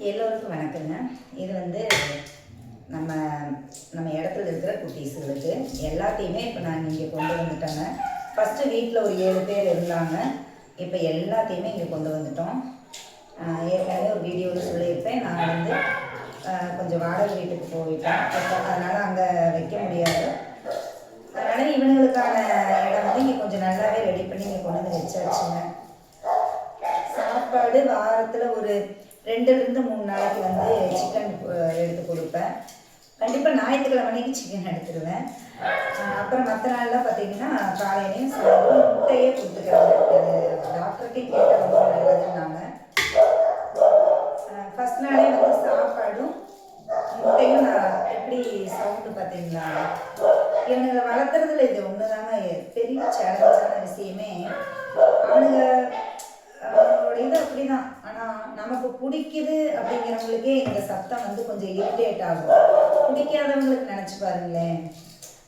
எல்லோருக்கும் வணக்கங்க. இது வந்து நம்ம நம்ம இடத்துல இருக்கிற குட்டீஸுகளுக்கு எல்லாத்தையுமே இப்போ நாங்கள் இங்கே கொண்டு வந்துட்டோங்க. ஃபஸ்ட்டு வீட்டில் ஒரு 7 பேர் இருந்தாங்க. இப்போ எல்லாத்தையுமே இங்கே கொண்டு வந்துட்டோம். ஏற்கனவே ஒரு வீடியோவில் சொல்லியிருப்பேன், நான் வந்து கொஞ்சம் வாடகை வீட்டுக்கு போயிட்டேன். அதனால் அங்கே வைக்க முடியாது. அதனால் இவங்களுக்கான இடம் வந்து இங்கே கொஞ்சம் நல்லாவே ரெடி பண்ணி இங்கே கொண்டு வந்து வச்சாச்சுங்க. சாப்பாடு வாரத்தில் ஒரு 2லிருந்து 3 நாளைக்கு வந்து சிக்கன் எடுத்து கொடுப்பேன். கண்டிப்பாக ஞாயிற்றுக்கிழமை அன்னைக்கு சிக்கன் எடுத்துடுவேன். அப்புறம் மற்ற நாள்லாம் பார்த்தீங்கன்னா காலையிலையும் சாயந்தரம் முட்டையே கொடுத்துக்கிறாங்க. அது டாக்டர்கிட்டே கேட்டால் ரொம்ப நல்லதுன்னாங்க. ஃபஸ்ட் நாளே வந்து சாப்பாடும் முட்டையும் நான் எப்படி சவுண்டு பார்த்தீங்களா, இவனுங்களை வளர்த்துறதுல இது ஒன்று தாங்க பெரிய சேலஞ்சான விஷயமே. அவனுங்க அவனோட இது அப்படிதான். ஆனால் நமக்கு பிடிக்குது அப்படிங்கிறவங்களுக்கே இந்த சத்தம் வந்து கொஞ்சம் இரிட்டேட் ஆகும். பிடிக்காதவங்களுக்கு நினச்சி பாருங்களேன்,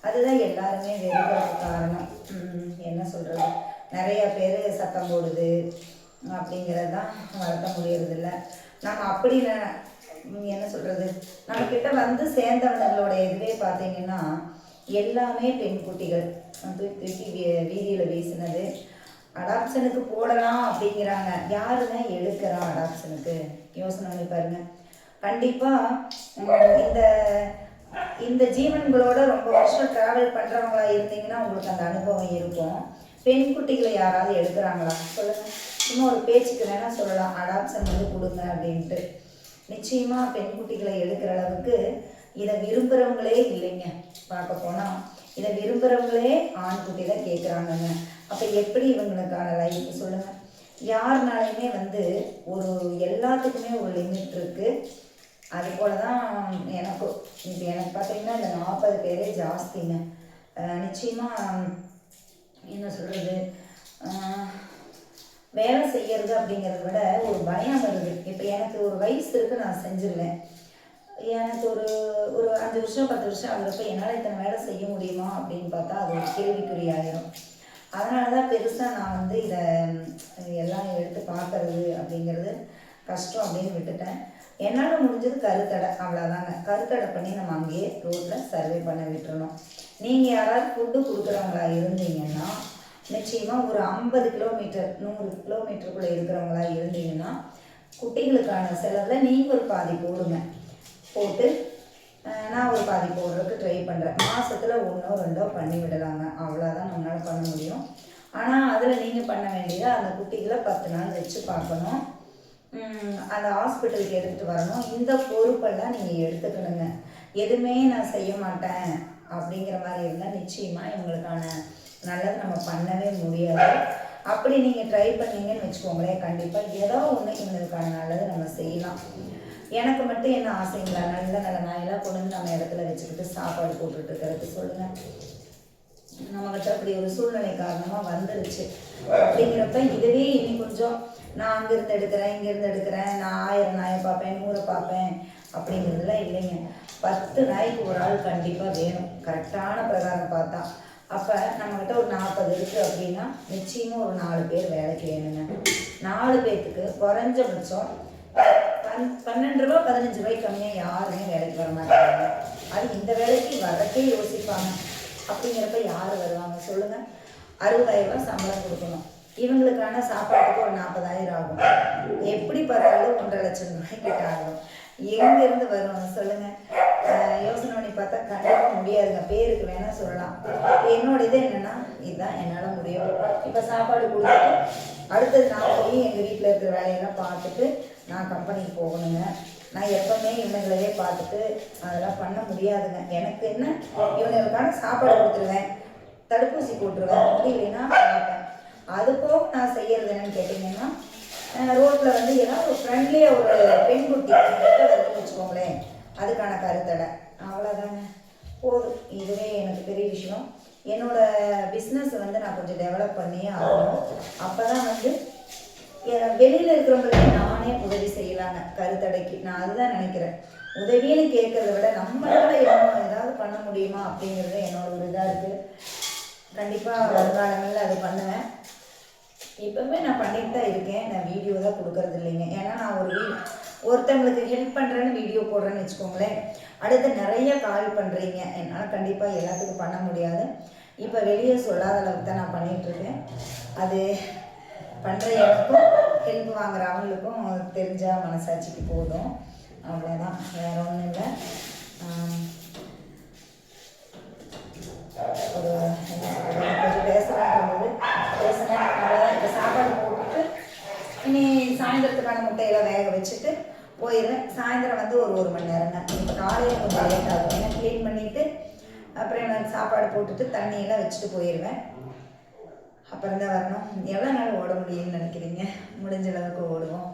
அதுதான் எல்லாருமே வெறுக்கிறதுக்கு காரணம். என்ன சொல்கிறது, நிறையா பேர் சத்தம் போடுது அப்படிங்கிறது தான் வளர்த்த முடியறதில்ல. நம்ம அப்படி என்ன சொல்கிறது, நம்மக்கிட்ட வந்து சேர்ந்தவங்களோட இதுவே பார்த்தீங்கன்னா எல்லாமே பெண் குட்டிகள் தூக்கி வீதியில் வீசினது. அடாப்ஷனுக்கு போடலாம் அப்படிங்கிறாங்க. யாருங்க எடுக்கிறா அடாப்ஷனுக்கு? யோசனை பண்ணி பாருங்க. கண்டிப்பாக இந்த ஜீவன்களோட ரொம்ப வருஷம் ட்ராவல் பண்ணுறவங்களா இருந்தீங்கன்னா உங்களுக்கு அந்த அனுபவம் இருக்கும். பெண் குட்டிகளை யாராவது எடுக்கிறாங்களா சொல்லுங்கள். சும்மா ஒரு பேச்சுக்கு வேணால் சொல்லலாம் அடாப்ஷன் வந்து கொடுங்க அப்படின்ட்டு. நிச்சயமாக பெண் குட்டிகளை எடுக்கிற அளவுக்கு இதை விரும்புகிறவங்களே இல்லைங்க. பார்க்க போனால் இதை விரும்புகிறவங்களே ஆண் குட்டியில் கேட்குறாங்கங்க. அப்போ எப்படி இவங்களுக்கான லைஃப் சொல்லுங்கள். யாருனாலுமே வந்து ஒரு எல்லாத்துக்குமே ஒரு லிமிட் இருக்குது. அது போல தான் எனக்கும். இப்போ எனக்கு பார்த்தீங்கன்னா இந்த 40 பேரே ஜாஸ்திங்க. நிச்சயமாக என்ன சொல்கிறது, வேலை செய்கிறது அப்படிங்கிறத விட ஒரு பயம் வருது. இப்போ எனக்கு ஒரு வயசு இருக்குது, நான் செஞ்சிருவேன். எனக்கு ஒரு 5 வருஷம் 10 வருஷம் ஆகிறப்ப என்னால் இத்தனை வேலை செய்ய முடியுமா அப்படின்னு பார்த்தா அது ஒரு கேள்விக்குறியாயிரும். அதனால தான் பெருசாக நான் வந்து இதை எல்லாம் எடுத்து பார்க்கறது அப்படிங்கிறது கஷ்டம் அப்படின்னு விட்டுட்டேன். என்னால் முடிஞ்சது கருத்தடை, அவ்வளோதாங்க. கருத்தடை பண்ணி நம்ம அங்கேயே ரோட்டில் சர்வே பண்ண விட்டுறணும். நீங்கள் யாராவது ஃபுட்டு கொடுக்குறவங்களா இருந்தீங்கன்னா நிச்சயமாக ஒரு 50 கிலோமீட்டர் 100 கிலோமீட்டருக்குள்ளே இருக்கிறவங்களா இருந்தீங்கன்னா குட்டிகளுக்கான செலவில் நீங்கள் ஒரு பாதி போட்டு நான் ஒரு பாதி போடுறதுக்கு ட்ரை பண்ணுறேன். மாதத்தில் 1ஓ 2ஓ பண்ணி விடலாங்க. அவ்வளோதான் நம்மளால் பண்ண முடியும். ஆனால் அதில் நீங்கள் பண்ண வேண்டியது அந்த குட்டிகளை 10 நாள் வச்சு பார்க்கணும். அந்த ஹாஸ்பிட்டலுக்கு எடுத்துகிட்டு வரணும். இந்த பொறுப்பெல்லாம் நீங்கள் எடுத்துக்கணுங்க. எதுவுமே நான் செய்ய மாட்டேன் அப்படிங்கிற மாதிரி இருந்தால் நிச்சயமாக இவங்களுக்கான நல்லது நம்ம பண்ணவே முடியாது. அப்படி நீங்கள் ட்ரை பண்ணீங்கன்னு வச்சுக்கோங்களேன், கண்டிப்பாக ஏதோ ஒன்று இவங்களுக்கான நல்லது நம்ம செய்யலாம். எனக்கு மட்டும் என்ன ஆசைங்களா, நல்ல நல்ல நாயெல்லாம் கொண்டு வந்து நம்ம இடத்துல வச்சுக்கிட்டு சாப்பாடு போட்டுட்டு இருக்கிறது சொல்லுங்கள். நம்மகிட்ட அப்படி ஒரு சூழ்நிலை காரணமாக வந்துருச்சு. அப்படிங்கிறப்ப இதுவே இனி கொஞ்சம் நான் அங்கேருந்து எடுக்கிறேன் இங்கேருந்து எடுக்கிறேன், நான் 1000 நாயை பார்ப்பேன் 100 பார்ப்பேன் அப்படிங்கிறதுலாம் இல்லைங்க. 10 நாய்க்கு ஒரு ஆள் கண்டிப்பாக வேணும், கரெக்டான பிரகாரம் பார்த்தா. அப்போ நம்மக்கிட்ட ஒரு 40 இருக்குது அப்படின்னா நிச்சயமாக ஒரு 4 பேர் வேலைக்கு வேணுங்க. 4 பேர்த்துக்கு குறைஞ்சபட்சம் 12 ரூபா 15 ரூபாய்க்கு கம்மியாக யாருமே வேலைக்கு வர மாட்டாங்க. அது இந்த வேலைக்கு வர்றதே யோசிப்பாங்க. அப்படிங்கிறப்ப யார் வருவாங்க சொல்லுங்கள். 60,000 ரூபா சம்பளம் கொடுக்கணும். இவங்களுக்கான சாப்பாட்டுக்கு ஒரு 40,000 ஆகும். எப்படி பார்த்தாலும் 1.5 லட்சம் ரூபாய் கிட்ட ஆகும். எங்கேருந்து வரும் சொல்லுங்கள். யோசனை பண்ணி பார்த்தா கண்டிப்பாக முடியாதுங்க. பேருக்கு வேணால் சொல்லலாம். என்னோட இது என்னென்னா இதுதான் என்னால் முடியும். இப்போ சாப்பாடு கொடுத்துட்டு அடுத்தது நான் போய் எங்கள் வீட்டில் இருக்கிற வேலையெல்லாம் பார்த்துட்டு நான் கம்பெனிக்கு போகணுங்க. நான் எப்போவுமே இவங்களவே பார்த்துட்டு அதெல்லாம் பண்ண முடியாதுங்க. எனக்கு என்ன, இவங்களுக்கான சாப்பாடு கொடுத்துருவேன், தடுப்பூசி போட்டுருவேன், முடியலைன்னா பார்ப்பேன். அது போக நான் செய்கிறது என்னன்னு கேட்டிங்கன்னா, ரோட்டில் வந்து ஏதாவது ஒரு ஃப்ரெண்ட்லியாக ஒரு பெண்குட்டி வருதுன்னு வச்சுக்கோங்களேன், அதுக்கான கருத்தடை. அவ்வளோதாங்க, போதும். இதுவே எனக்கு பெரிய விஷயம். என்னோடய பிஸ்னஸ் வந்து நான் கொஞ்சம் டெவலப் பண்ணியே ஆகணும். அப்போ தான் வந்து வெளியில் இருக்கிறவங்களுக்கு நானே உதவி செய்யலாங்க கருத்தடைக்கு. நான் அதுதான் நினைக்கிறேன். உதவின்னு கேட்குறத விட நம்மளால ஏதாவது பண்ண முடியுமா அப்படிங்கிறது என்னோட ஒரு இதாக இருக்குது. கண்டிப்பாக வருங்காலங்களில் அது பண்ணுவேன். இப்போவுமே நான் பண்ணிட்டு தான் இருக்கேன். நான் வீடியோ தான் கொடுக்கறது இல்லைங்க. ஏன்னா நான் ஒருத்தர் ஒருத்தவங்களுக்கு ஹெல்ப் பண்ணுறேன்னு வீடியோ போடுறேன்னு வச்சுக்கோங்களேன், அடுத்து நிறைய கால் பண்ணுறீங்க, என்னால் கண்டிப்பாக எல்லாத்துக்கும் பண்ண முடியாது. இப்போ வெளியே சொல்லாத அளவுக்கு தான் நான் பண்ணிகிட்ருக்கேன். அது பண்ணுற எனக்கும் ஹெல்ப் வாங்குற அவங்களுக்கும் தெரிஞ்சால் மனசாட்சிக்கு போதும். அவ்வளோதான், வேறு ஒன்றும் இல்லை. ஒரு கொஞ்சம் பேசுகிறேன், அவ்வளோதான். இப்போ சாப்பாடு போட்டுட்டு இனி சாயந்தரத்துக்கான முட்டையெல்லாம் வேக வச்சுட்டு போயிடுவேன். சாயந்தரம் வந்து ஒரு மணி நேரம் தான். இப்போ காலையில் கொஞ்சம் லேட் ஆகும், ஏன்னா க்ளீன் பண்ணிவிட்டு அப்புறம் எனக்கு சாப்பாடு போட்டுட்டு தண்ணியெல்லாம் வச்சுட்டு போயிடுவேன். அப்புறம் தான் வரணும். எவ்வளோ நாள் ஓட முடியும்னு நினைக்கிறீங்க? முடிஞ்ச அளவுக்கு ஓடுவோம்.